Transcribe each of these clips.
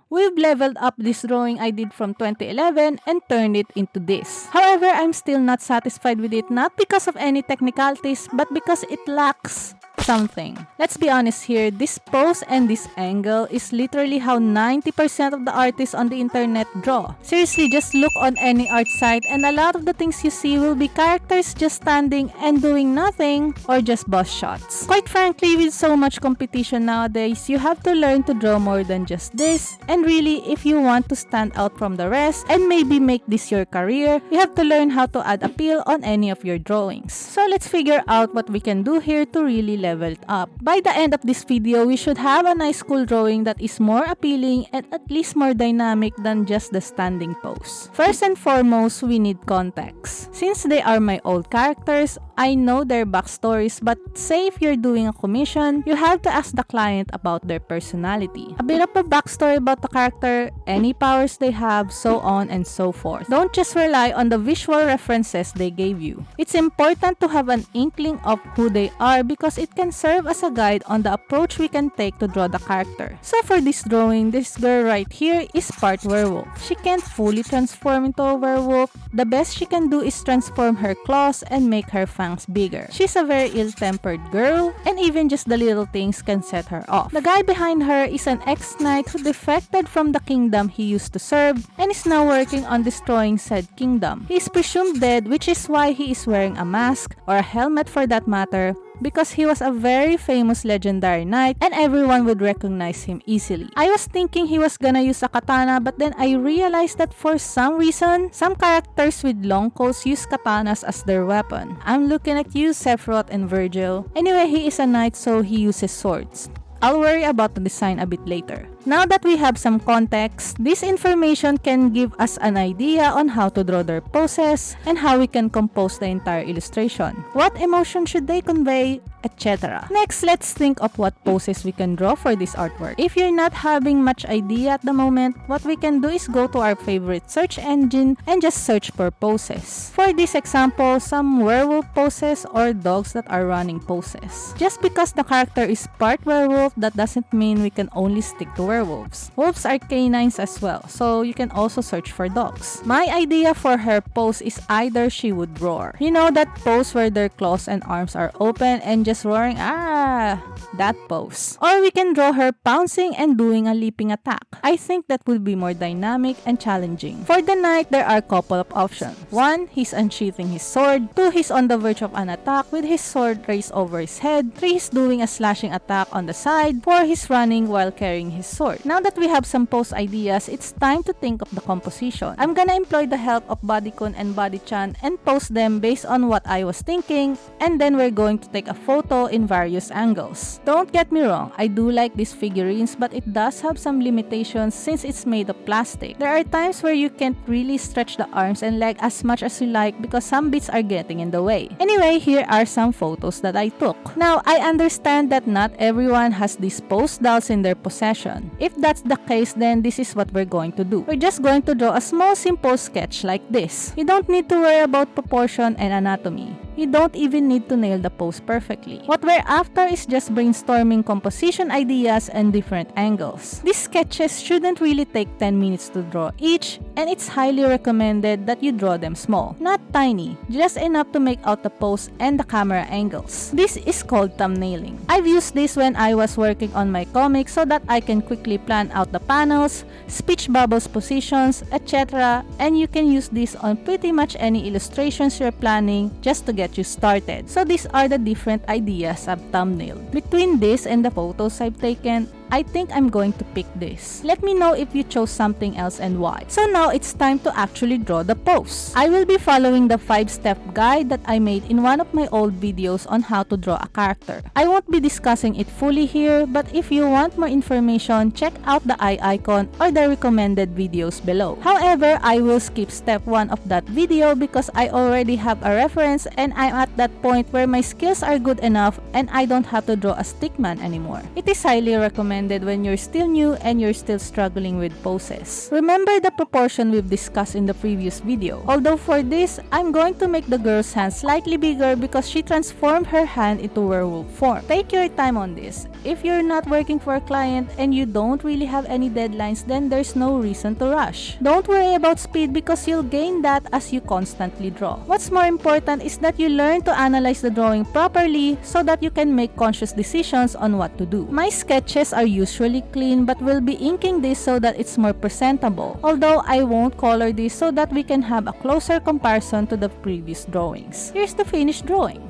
we've leveled up this drawing I did from 2011 and turned it into this. However, I'm still not satisfied with it, not because of any technicalities, but because it lacks something. Let's be honest here, this pose and this angle is literally how 90% of the artists on the internet draw. Seriously, just look on any art site and a lot of the things you see will be characters just standing and doing nothing or just boss shots. Quite frankly, with so much competition nowadays, you have to learn to draw more than just this, and really, if you want to stand out from the rest and maybe make this your career, you have to learn how to add appeal on any of your drawings. So let's figure out what we can do here to really level it up. By the end of this video, we should have a nice cool drawing that is more appealing and at least more dynamic than just the standing pose. First and foremost, we need context. Since they are my old characters, I know their backstories, but say if you're doing a commission, you have to ask the client about their personality. A bit of a backstory about the character, any powers they have, so on and so forth. Don't just rely on the visual references they gave you. It's important to have an inkling of who they are because it can serve as a guide on the approach we can take to draw the character. So for this drawing, this girl right here is part werewolf. She can't fully transform into a werewolf. The best she can do is transform her claws and make her fangs bigger. She's a very ill-tempered girl, and even just the little things can set her off. The guy behind her is an ex-knight who defected from the kingdom he used to serve and is now working on destroying said kingdom. He is presumed dead, which is why he is wearing a mask, or a helmet for that matter, because he was a very famous legendary knight and everyone would recognize him easily. I was thinking he was gonna use a katana, but then I realized that for some reason, some characters with long coats use katanas as their weapon. I'm looking at you, Sephiroth and Virgil. Anyway, he is a knight, so he uses swords. I'll worry about the design a bit later. Now that we have some context, this information can give us an idea on how to draw their poses and how we can compose the entire illustration. What emotion should they convey, etc. Next, let's think of what poses we can draw for this artwork. If you're not having much idea at the moment, what we can do is go to our favorite search engine and just search for poses. For this example, some werewolf poses or dogs that are running poses. Just because the character is part werewolf, that doesn't mean we can only stick to werewolves. Wolves are canines as well, so you can also search for dogs. My idea for her pose is either she would roar. You know that pose where their claws and arms are open and just roaring, that pose. Or we can draw her pouncing and doing a leaping attack. I think that would be more dynamic and challenging. For the knight, there are a couple of options. 1, he's unsheathing his sword. 2, he's on the verge of an attack with his sword raised over his head. 3, he's doing a slashing attack on the side. 4, he's running while carrying his sword. Now that we have some pose ideas, it's time to think of the composition. I'm gonna employ the help of Bodycon and Bodychan and post them based on what I was thinking, and then we're going to take a photo in various angles. Don't get me wrong, I do like these figurines, but it does have some limitations since it's made of plastic. There are times where you can't really stretch the arms and leg as much as you like because some bits are getting in the way. Anyway, here are some photos that I took. Now, I understand that not everyone has these pose dolls in their possession. If that's the case, then this is what we're going to do. We're just going to draw a small simple sketch like this. You don't need to worry about proportion and anatomy. You don't even need to nail the pose perfectly. What we're after is just brainstorming composition ideas and different angles. These sketches shouldn't really take 10 minutes to draw each, and it's highly recommended that you draw them small. Not tiny, just enough to make out the pose and the camera angles. This is called thumbnailing. I've used this when I was working on my comic so that I can quickly plan out the panels, speech bubbles positions, etc. And you can use this on pretty much any illustrations you're planning just to get you started. So these are the different ideas I've thumbnailed. Between this and the photos I've taken, I think I'm going to pick this. Let me know if you chose something else and why. So now it's time to actually draw the pose. I will be following the 5-step guide that I made in one of my old videos on how to draw a character. I won't be discussing it fully here, but if you want more information, check out the eye icon or the recommended videos below. However, I will skip step 1 of that video because I already have a reference and I'm at that point where my skills are good enough and I don't have to draw a stickman anymore. It is highly recommended recommended when you're still new and you're still struggling with poses. Remember the proportion we've discussed in the previous video. Although for this, I'm going to make the girl's hand slightly bigger because she transformed her hand into werewolf form. Take your time on this. If you're not working for a client and you don't really have any deadlines, then there's no reason to rush. Don't worry about speed because you'll gain that as you constantly draw. What's more important is that you learn to analyze the drawing properly so that you can make conscious decisions on what to do. My sketches are usually clean but we'll be inking this so that it's more presentable. Although I won't color this so that we can have a closer comparison to the previous drawings. Here's the finished drawing.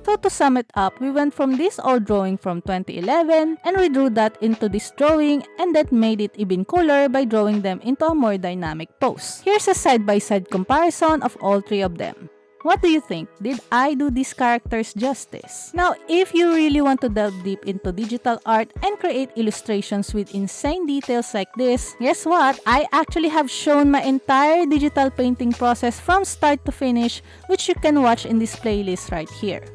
So to sum it up, we went from this old drawing from 2011 and redrew that into this drawing and then made it even cooler by drawing them into a more dynamic pose. Here's a side-by-side comparison of all three of them. What do you think? Did I do these characters justice? Now, if you really want to delve deep into digital art and create illustrations with insane details like this, guess what? I actually have shown my entire digital painting process from start to finish, which you can watch in this playlist right here.